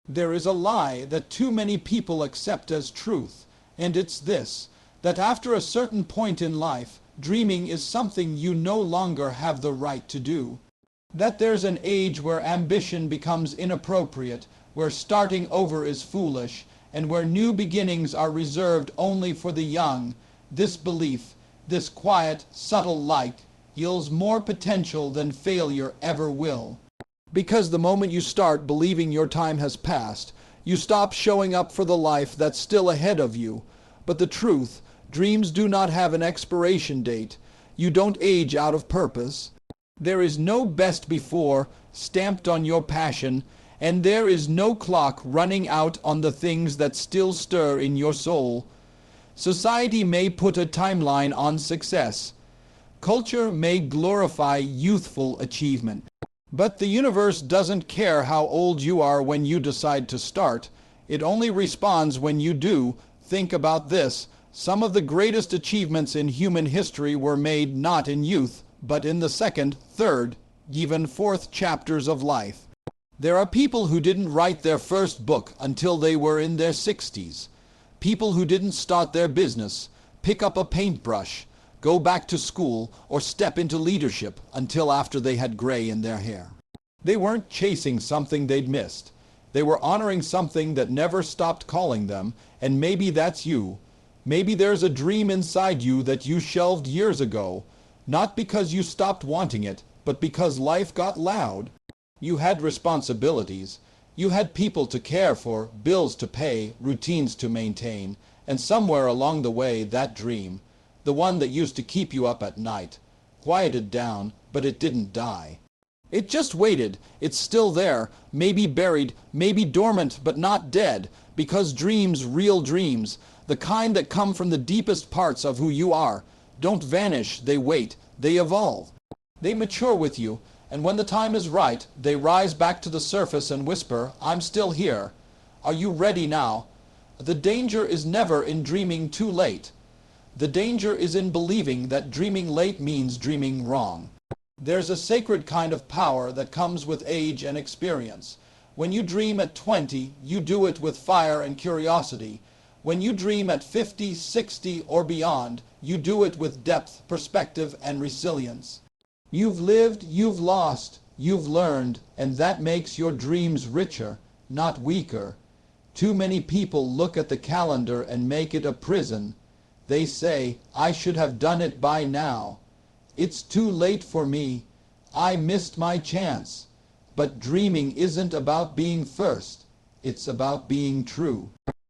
There is a lie that too many people accept as truth, and it's this, that after a certain point in life, dreaming is something you no longer have the right to do. That there's an age where ambition becomes inappropriate, where starting over is foolish, and where new beginnings are reserved only for the young. This belief, this quiet, subtle light, yields more potential than failure ever will. Because the moment you start believing your time has passed, you stop showing up for the life that's still ahead of you. But the truth, dreams do not have an expiration date. You don't age out of purpose. There is no best before stamped on your passion, and there is no clock running out on the things that still stir in your soul. Society may put a timeline on success. Culture may glorify youthful achievement. But the universe doesn't care how old you are when you decide to start. It only responds when you do. Think about this. Some of the greatest achievements in human history were made not in youth, but in the second, third, even fourth chapters of life. There are people who didn't write their first book until they were in their 60s. People who didn't start their business, pick up a paintbrush, go back to school, or step into leadership until after they had gray in their hair. They weren't chasing something they'd missed. They were honoring something that never stopped calling them, and maybe that's you. Maybe there's a dream inside you that you shelved years ago, not because you stopped wanting it, but because life got loud. You had responsibilities. You had people to care for, bills to pay, routines to maintain, and somewhere along the way that dream, the one that used to keep you up at night, quieted down, but it didn't die. It just waited. It's still there, maybe buried, maybe dormant, but not dead, because dreams, real dreams, the kind that come from the deepest parts of who you are, don't vanish, they wait, they evolve. They mature with you, and when the time is right, they rise back to the surface and whisper, "I'm still here. Are you ready now?" The danger is never in dreaming too late. The danger is in believing that dreaming late means dreaming wrong. There's a sacred kind of power that comes with age and experience. When you dream at 20, you do it with fire and curiosity. When you dream at 50, 60, or beyond, you do it with depth, perspective, and resilience. You've lived, you've lost, you've learned, and that makes your dreams richer, not weaker. Too many people look at the calendar and make it a prison. They say, "I should have done it by now. It's too late for me. I missed my chance." But dreaming isn't about being first. It's about being true.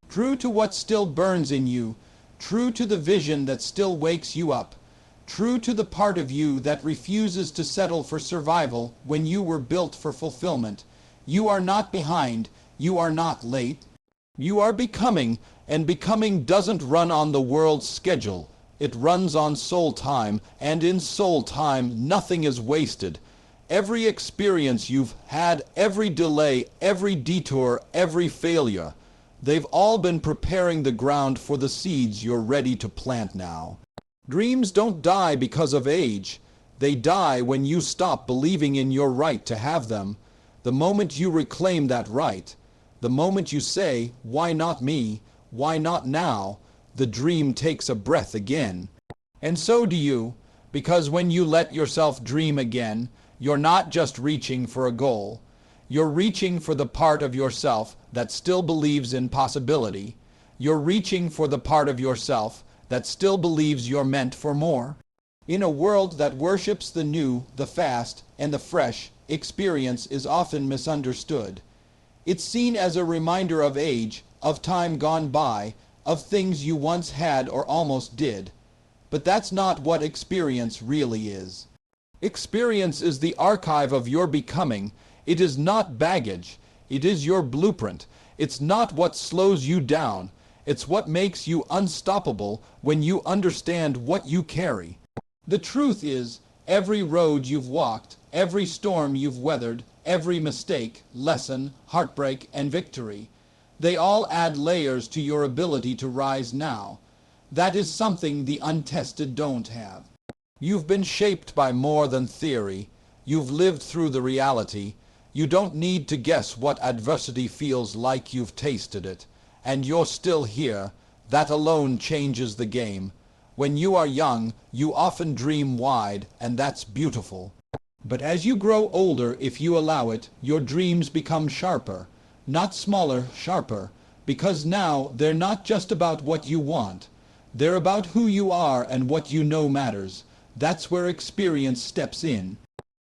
True to what still burns in you. True to the vision that still wakes you up. True to the part of you that refuses to settle for survival when you were built for fulfillment. You are not behind. You are not late. You are becoming, and becoming doesn't run on the world's schedule. It runs on soul time, and in soul time nothing is wasted. Every experience you've had, every delay, every detour, every failure, they've all been preparing the ground for the seeds you're ready to plant now. Dreams don't die because of age. They die when you stop believing in your right to have them. The moment you reclaim that right, the moment you say, "Why not me? Why not now?" the dream takes a breath again. And so do you, because when you let yourself dream again, you're not just reaching for a goal. You're reaching for the part of yourself that still believes in possibility. You're reaching for the part of yourself that still believes you're meant for more. In a world that worships the new, the fast, and the fresh, experience is often misunderstood. It's seen as a reminder of age, of time gone by, of things you once had or almost did. But that's not what experience really is. Experience is the archive of your becoming. It is not baggage. It is your blueprint. It's not what slows you down. It's what makes you unstoppable when you understand what you carry. The truth is, every road you've walked, every storm you've weathered, every mistake, lesson, heartbreak, and victory, they all add layers to your ability to rise now. That is something the untested don't have. You've been shaped by more than theory. You've lived through the reality. You don't need to guess what adversity feels like. You've tasted it, and you're still here. That alone changes the game. When you are young, you often dream wide, and that's beautiful. But as you grow older, if you allow it, your dreams become sharper. Not smaller, sharper. Because now they're not just about what you want. They're about who you are and what you know matters. That's where experience steps in.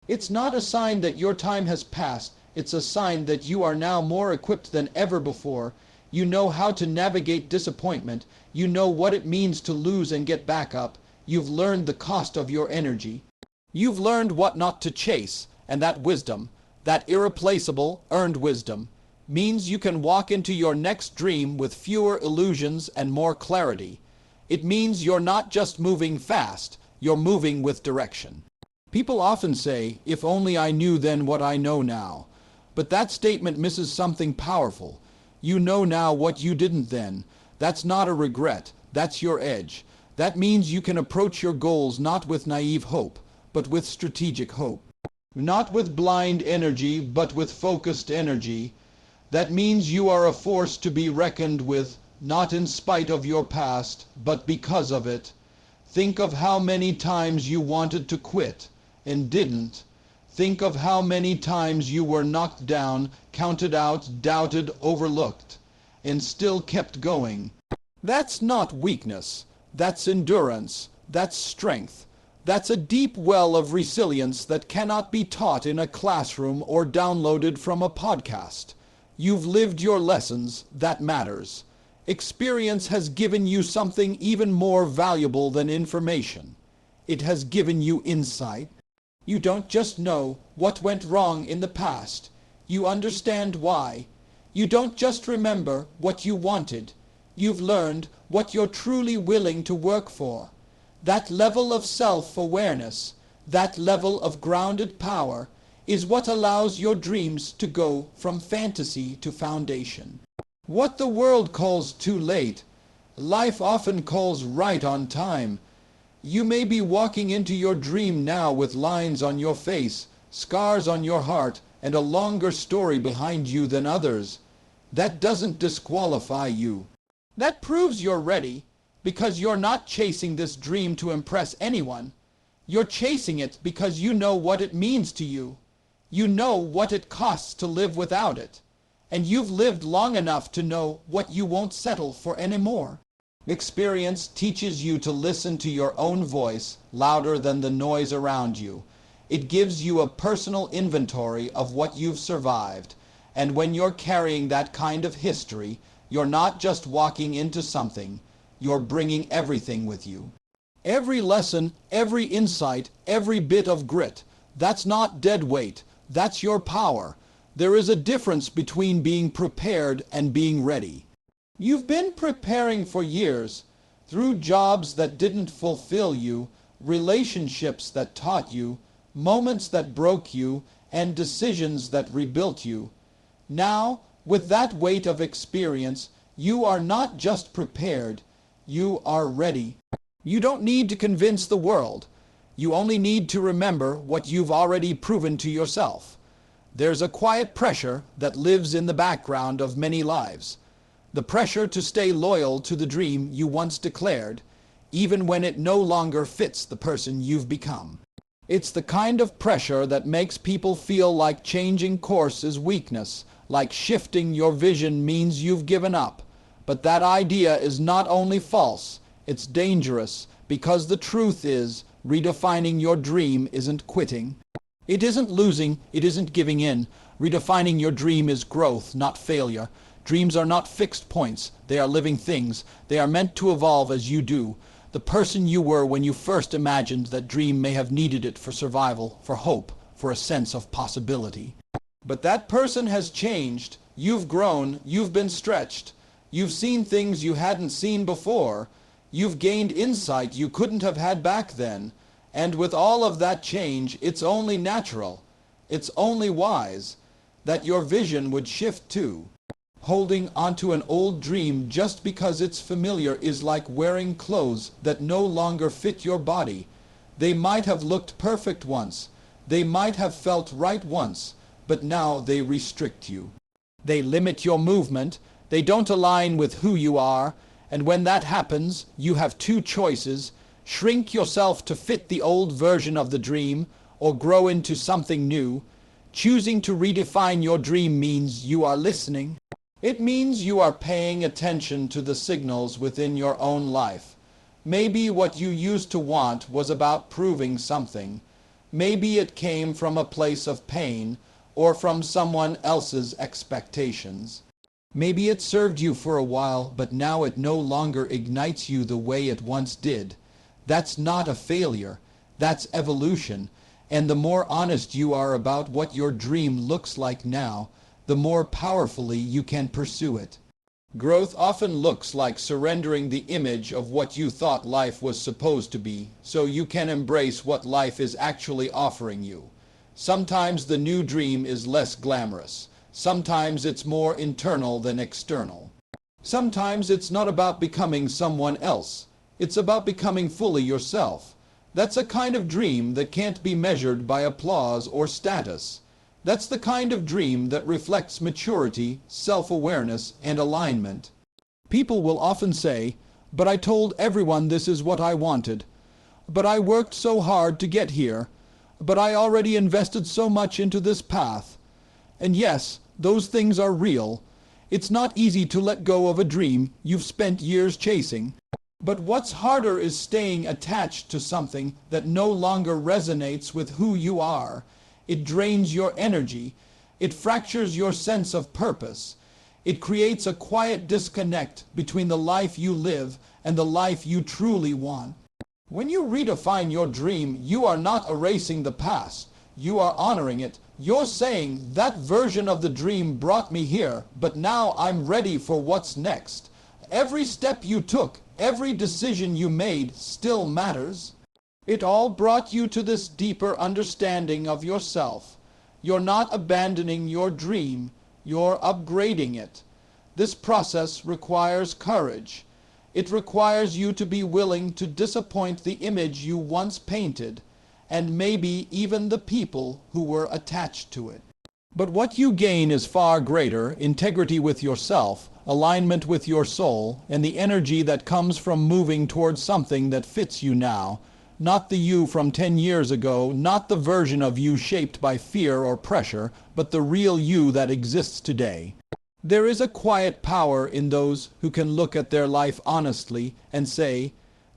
It's not a sign that your time has passed. It's a sign that you are now more equipped than ever before. You know how to navigate disappointment. You know what it means to lose and get back up. You've learned the cost of your energy. You've learned what not to chase, and that wisdom, that irreplaceable, earned wisdom, means you can walk into your next dream with fewer illusions and more clarity. It means you're not just moving fast, you're moving with direction. People often say, if only I knew then what I know now. But that statement misses something powerful. You know now what you didn't then. That's not a regret, that's your edge. That means you can approach your goals not with naive hope, but with strategic hope. Not with blind energy, but with focused energy. That means you are a force to be reckoned with, not in spite of your past, but because of it. Think of how many times you wanted to quit and didn't. Think of how many times you were knocked down, counted out, doubted, overlooked, and still kept going. That's not weakness. That's endurance. That's strength. That's a deep well of resilience that cannot be taught in a classroom or downloaded from a podcast. You've lived your lessons. That matters. Experience has given you something even more valuable than information. It has given you insight. You don't just know what went wrong in the past. You understand why. You don't just remember what you wanted. You've learned what you're truly willing to work for. That level of self-awareness, that level of grounded power, is what allows your dreams to go from fantasy to foundation. What the world calls too late, life often calls right on time. You may be walking into your dream now with lines on your face, scars on your heart, and a longer story behind you than others. That doesn't disqualify you. That proves you're ready, because you're not chasing this dream to impress anyone. You're chasing it because you know what it means to you. You know what it costs to live without it. And you've lived long enough to know what you won't settle for anymore. Experience teaches you to listen to your own voice louder than the noise around you. It gives you a personal inventory of what you've survived. And when you're carrying that kind of history, you're not just walking into something. You're bringing everything with you. Every lesson, every insight, every bit of grit. That's not dead weight. That's your power. There is a difference between being prepared and being ready. You've been preparing for years, through jobs that didn't fulfill you, relationships that taught you, moments that broke you, and decisions that rebuilt you. Now, with that weight of experience, you are not just prepared, you are ready. You don't need to convince the world. You only need to remember what you've already proven to yourself. There's a quiet pressure that lives in the background of many lives. The pressure to stay loyal to the dream you once declared, even when it no longer fits the person you've become. It's the kind of pressure that makes people feel like changing course is weakness, like shifting your vision means you've given up. But that idea is not only false, it's dangerous, because the truth is, redefining your dream isn't quitting. It isn't losing, it isn't giving in. Redefining your dream is growth, not failure. Dreams are not fixed points, they are living things. They are meant to evolve as you do. The person you were when you first imagined that dream may have needed it for survival, for hope, for a sense of possibility. But that person has changed. You've grown, you've been stretched. You've seen things you hadn't seen before. You've gained insight you couldn't have had back then. And with all of that change, it's only natural, it's only wise, that your vision would shift too. Holding onto an old dream just because it's familiar is like wearing clothes that no longer fit your body. They might have looked perfect once. They might have felt right once. but now they restrict you. They limit your movement, they don't align with who you are, and when that happens, you have two choices: shrink yourself to fit the old version of the dream, or grow into something new. Choosing to redefine your dream means you are listening. It means you are paying attention to the signals within your own life. Maybe what you used to want was about proving something. Maybe it came from a place of pain or from someone else's expectations. Maybe it served you for a while, but now it no longer ignites you the way it once did. That's not a failure. That's evolution. And the more honest you are about what your dream looks like now, the more powerfully you can pursue it. Growth often looks like surrendering the image of what you thought life was supposed to be, so you can embrace what life is actually offering you. Sometimes the new dream is less glamorous. Sometimes it's more internal than external. Sometimes it's not about becoming someone else. It's about becoming fully yourself. That's a kind of dream that can't be measured by applause or status. That's the kind of dream that reflects maturity, self-awareness, and alignment. People will often say, "But I told everyone this is what I wanted. But I worked so hard to get here. But I already invested so much into this path." And yes, those things are real. It's not easy to let go of a dream you've spent years chasing. But what's harder is staying attached to something that no longer resonates with who you are. It drains your energy. It fractures your sense of purpose. It creates a quiet disconnect between the life you live and the life you truly want. When you redefine your dream, you are not erasing the past. You are honoring it. You're saying, that version of the dream brought me here, but now I'm ready for what's next. Every step you took, every decision you made still matters. It all brought you to this deeper understanding of yourself. You're not abandoning your dream, you're upgrading it. This process requires courage. It requires you to be willing to disappoint the image you once painted, and maybe even the people who were attached to it. But what you gain is far greater: integrity with yourself, alignment with your soul, and the energy that comes from moving towards something that fits you now. Not the you from 10 years ago, not the version of you shaped by fear or pressure, but the real you that exists today. There is a quiet power in those who can look at their life honestly and say,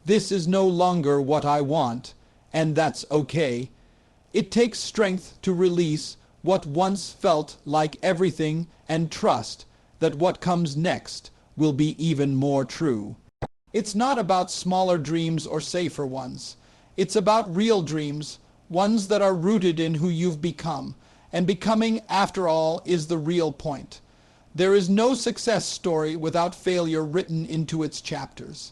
"This is no longer what I want," and that's okay. It takes strength to release what once felt like everything and trust that what comes next will be even more true. It's not about smaller dreams or safer ones. It's about real dreams, ones that are rooted in who you've become. And becoming, after all, is the real point. There is no success story without failure written into its chapters.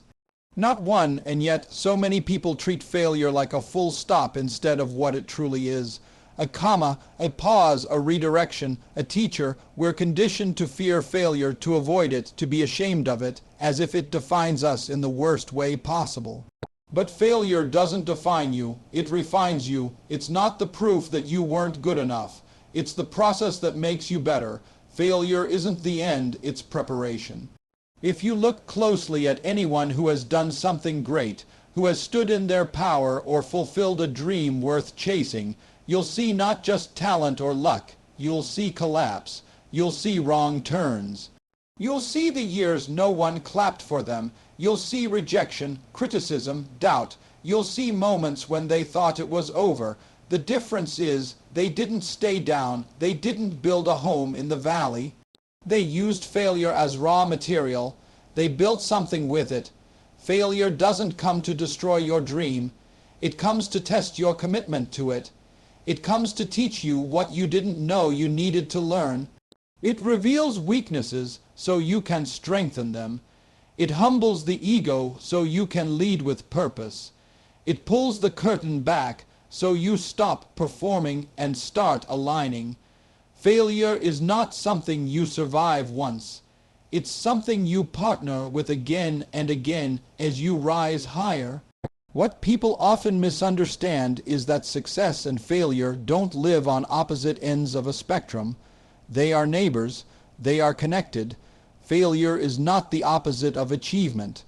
Not one, and yet so many people treat failure like a full stop instead of what it truly is. A comma, a pause, a redirection, a teacher. We're conditioned to fear failure, to avoid it, to be ashamed of it, as if it defines us in the worst way possible. But failure doesn't define you, it refines you. It's not the proof that you weren't good enough. It's the process that makes you better. Failure isn't the end, it's preparation. If you look closely at anyone who has done something great, who has stood in their power or fulfilled a dream worth chasing, you'll see not just talent or luck, you'll see collapse, you'll see wrong turns. You'll see the years no one clapped for them. You'll see rejection, criticism, doubt. You'll see moments when they thought it was over. The difference is they didn't stay down. They didn't build a home in the valley. They used failure as raw material. They built something with it. Failure doesn't come to destroy your dream. It comes to test your commitment to it. It comes to teach you what you didn't know you needed to learn. It reveals weaknesses so you can strengthen them. It humbles the ego so you can lead with purpose. It pulls the curtain back so you stop performing and start aligning. Failure is not something you survive once. It's something you partner with again and again as you rise higher. What people often misunderstand is that success and failure don't live on opposite ends of a spectrum. They are neighbors. They are connected. Failure is not the opposite of achievement.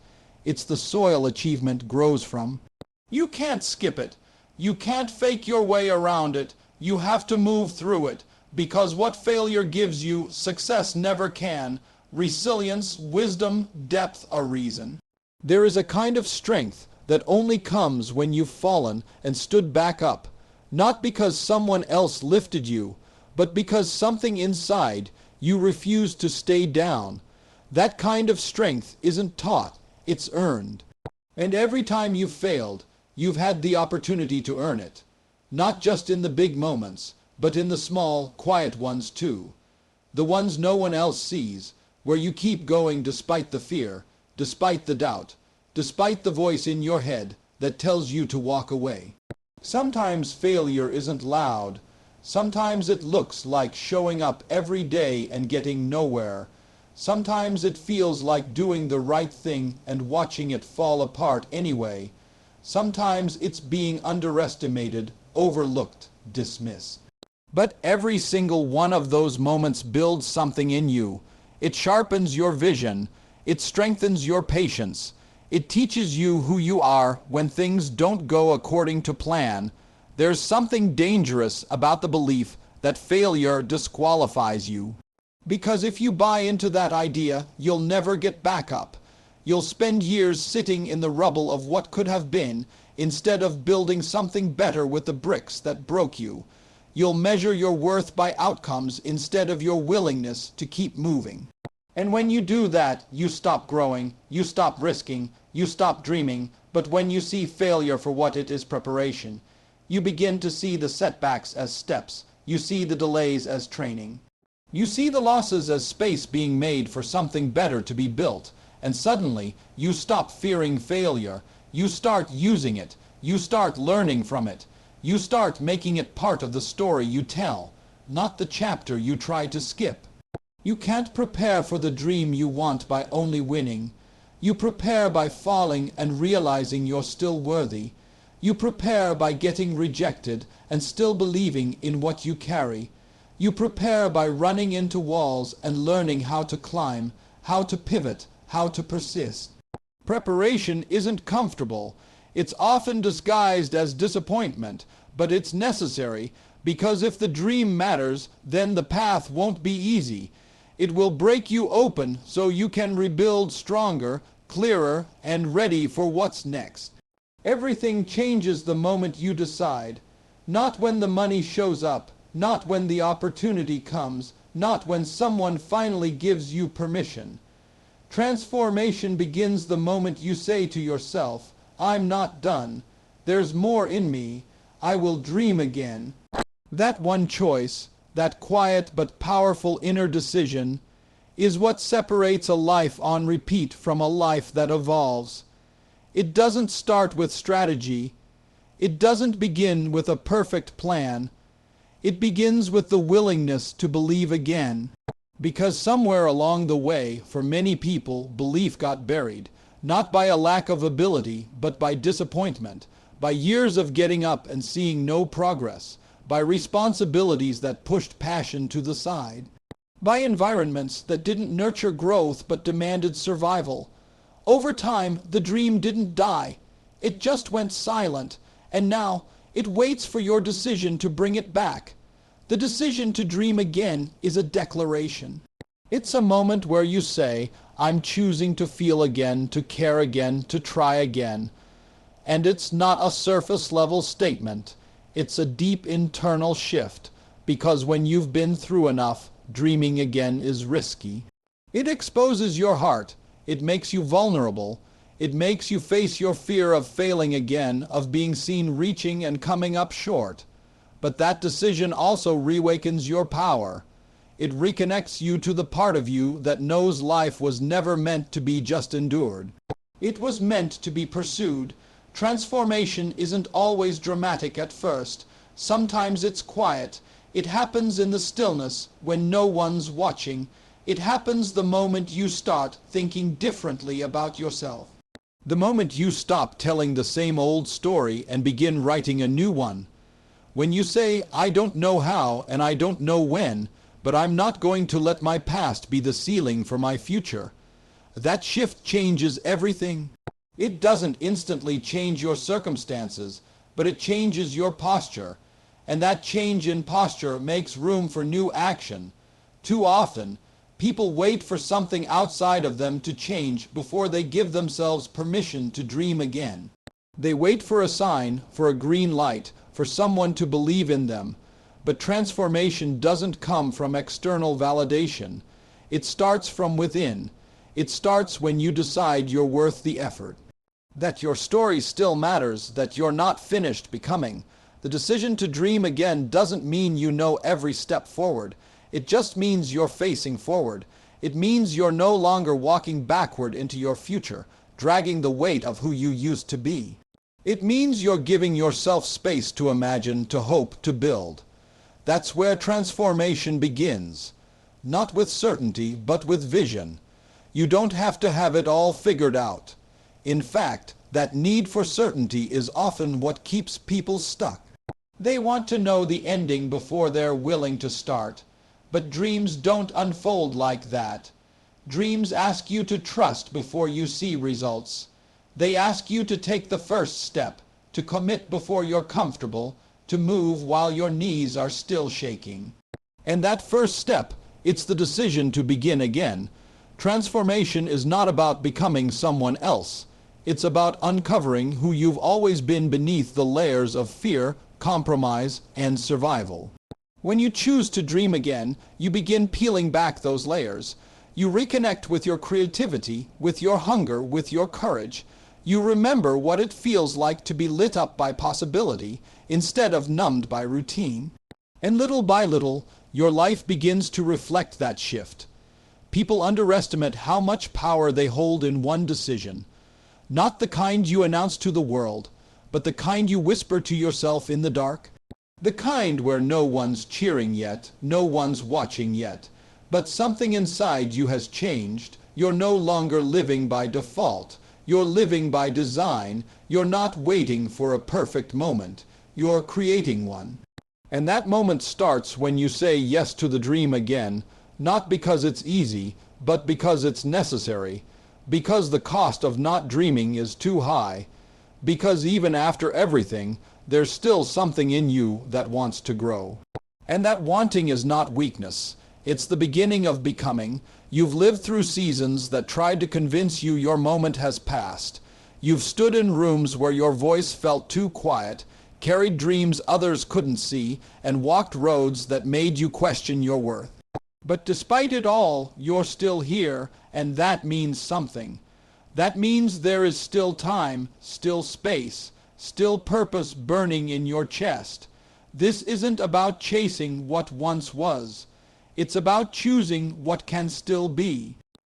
It's the soil achievement grows from. You can't skip it. You can't fake your way around it. You have to move through it, because what failure gives you, success never can. Resilience, wisdom, depth, a reason. There is a kind of strength that only comes when you've fallen and stood back up, not because someone else lifted you, but because something inside you refused to stay down. That kind of strength isn't taught, it's earned. And every time you've failed, you've had the opportunity to earn it. Not just in the big moments, but in the small, quiet ones too. The ones no one else sees, where you keep going despite the fear, despite the doubt, despite the voice in your head that tells you to walk away. Sometimes failure isn't loud. Sometimes it looks like showing up every day and getting nowhere. Sometimes it feels like doing the right thing and watching it fall apart anyway. Sometimes it's being underestimated, overlooked, dismissed. But every single one of those moments builds something in you. It sharpens your vision. It strengthens your patience. It teaches you who you are when things don't go according to plan. There's something dangerous about the belief that failure disqualifies you. Because if you buy into that idea, you'll never get back up. You'll spend years sitting in the rubble of what could have been, instead of building something better with the bricks that broke you. You'll measure your worth by outcomes instead of your willingness to keep moving. And when you do that, you stop growing, you stop risking, you stop dreaming. But when you see failure for what it is, preparation, you begin to see the setbacks as steps. You see the delays as training. You see the losses as space being made for something better to be built. And suddenly, you stop fearing failure. You start using it. You start learning from it. You start making it part of the story you tell, not the chapter you try to skip. You can't prepare for the dream you want by only winning. You prepare by falling and realizing you're still worthy. You prepare by getting rejected and still believing in what you carry. You prepare by running into walls and learning how to climb, how to pivot, how to persist. Preparation isn't comfortable. It's often disguised as disappointment, but it's necessary, because if the dream matters, then the path won't be easy. It will break you open so you can rebuild stronger, clearer, and ready for what's next. Everything changes the moment you decide. Not when the money shows up, not when the opportunity comes, not when someone finally gives you permission. Transformation begins the moment you say to yourself, I'm not done. There's more in me. I will dream again. That one choice, that quiet but powerful inner decision, is what separates a life on repeat from a life that evolves. It doesn't start with strategy. It doesn't begin with a perfect plan. It begins with the willingness to believe again. Because somewhere along the way, for many people, belief got buried, not by a lack of ability, but by disappointment, by years of getting up and seeing no progress, by responsibilities that pushed passion to the side, by environments that didn't nurture growth but demanded survival. Over time, the dream didn't die. It just went silent, and now it waits for your decision to bring it back. The decision to dream again is a declaration. It's a moment where you say, I'm choosing to feel again, to care again, to try again. And it's not a surface-level statement. It's a deep internal shift, because when you've been through enough, dreaming again is risky. It exposes your heart. It makes you vulnerable. It makes you face your fear of failing again, of being seen reaching and coming up short. But that decision also reawakens your power. It reconnects you to the part of you that knows life was never meant to be just endured. It was meant to be pursued. Transformation isn't always dramatic at first. Sometimes it's quiet. It happens in the stillness when no one's watching. It happens the moment you start thinking differently about yourself. The moment you stop telling the same old story and begin writing a new one. When you say, I don't know how and I don't know when, but I'm not going to let my past be the ceiling for my future. That shift changes everything. It doesn't instantly change your circumstances, but it changes your posture. And that change in posture makes room for new action. Too often, people wait for something outside of them to change before they give themselves permission to dream again. They wait for a sign, for a green light, for someone to believe in them. But transformation doesn't come from external validation. It starts from within. It starts when you decide you're worth the effort. That your story still matters, that you're not finished becoming. The decision to dream again doesn't mean you know every step forward. It just means you're facing forward. It means you're no longer walking backward into your future, dragging the weight of who you used to be. It means you're giving yourself space to imagine, to hope, to build. That's where transformation begins. Not with certainty, but with vision. You don't have to have it all figured out. In fact, that need for certainty is often what keeps people stuck. They want to know the ending before they're willing to start. But dreams don't unfold like that. Dreams ask you to trust before you see results. They ask you to take the first step, to commit before you're comfortable, to move while your knees are still shaking. And that first step, it's the decision to begin again. Transformation is not about becoming someone else. It's about uncovering who you've always been beneath the layers of fear, compromise, and survival. When you choose to dream again, you begin peeling back those layers. You reconnect with your creativity, with your hunger, with your courage. You remember what it feels like to be lit up by possibility instead of numbed by routine. And little by little, your life begins to reflect that shift. People underestimate how much power they hold in one decision. Not the kind you announce to the world, but the kind you whisper to yourself in the dark. The kind where no one's cheering yet, no one's watching yet. But something inside you has changed. You're no longer living by default. You're living by design. You're not waiting for a perfect moment. You're creating one. And that moment starts when you say yes to the dream again, not because it's easy, but because it's necessary. Because the cost of not dreaming is too high. Because even after everything, there's still something in you that wants to grow. And that wanting is not weakness. It's the beginning of becoming. You've lived through seasons that tried to convince you your moment has passed. You've stood in rooms where your voice felt too quiet, carried dreams others couldn't see, and walked roads that made you question your worth. But despite it all, you're still here, and that means something. That means there is still time, still space, still purpose burning in your chest. This isn't about chasing what once was. It's about choosing what can still be.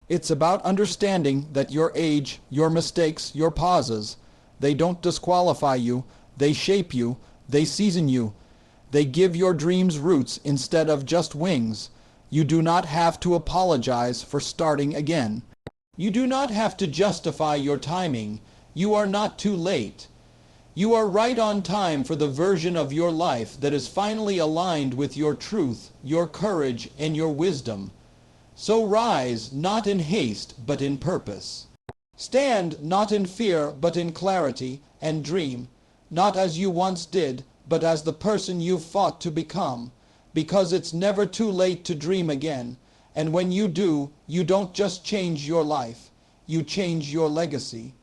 It's about understanding that your age, your mistakes, your pauses, they don't disqualify you, they shape you, they season you. They give your dreams roots instead of just wings. You do not have to apologize for starting again. You do not have to justify your timing. You are not too late. You are right on time for the version of your life that is finally aligned with your truth, your courage, and your wisdom. So rise, not in haste, but in purpose. Stand not in fear, but in clarity, and dream, not as you once did, but as the person you've fought to become. Because it's never too late to dream again. And when you do, you don't just change your life, you change your legacy.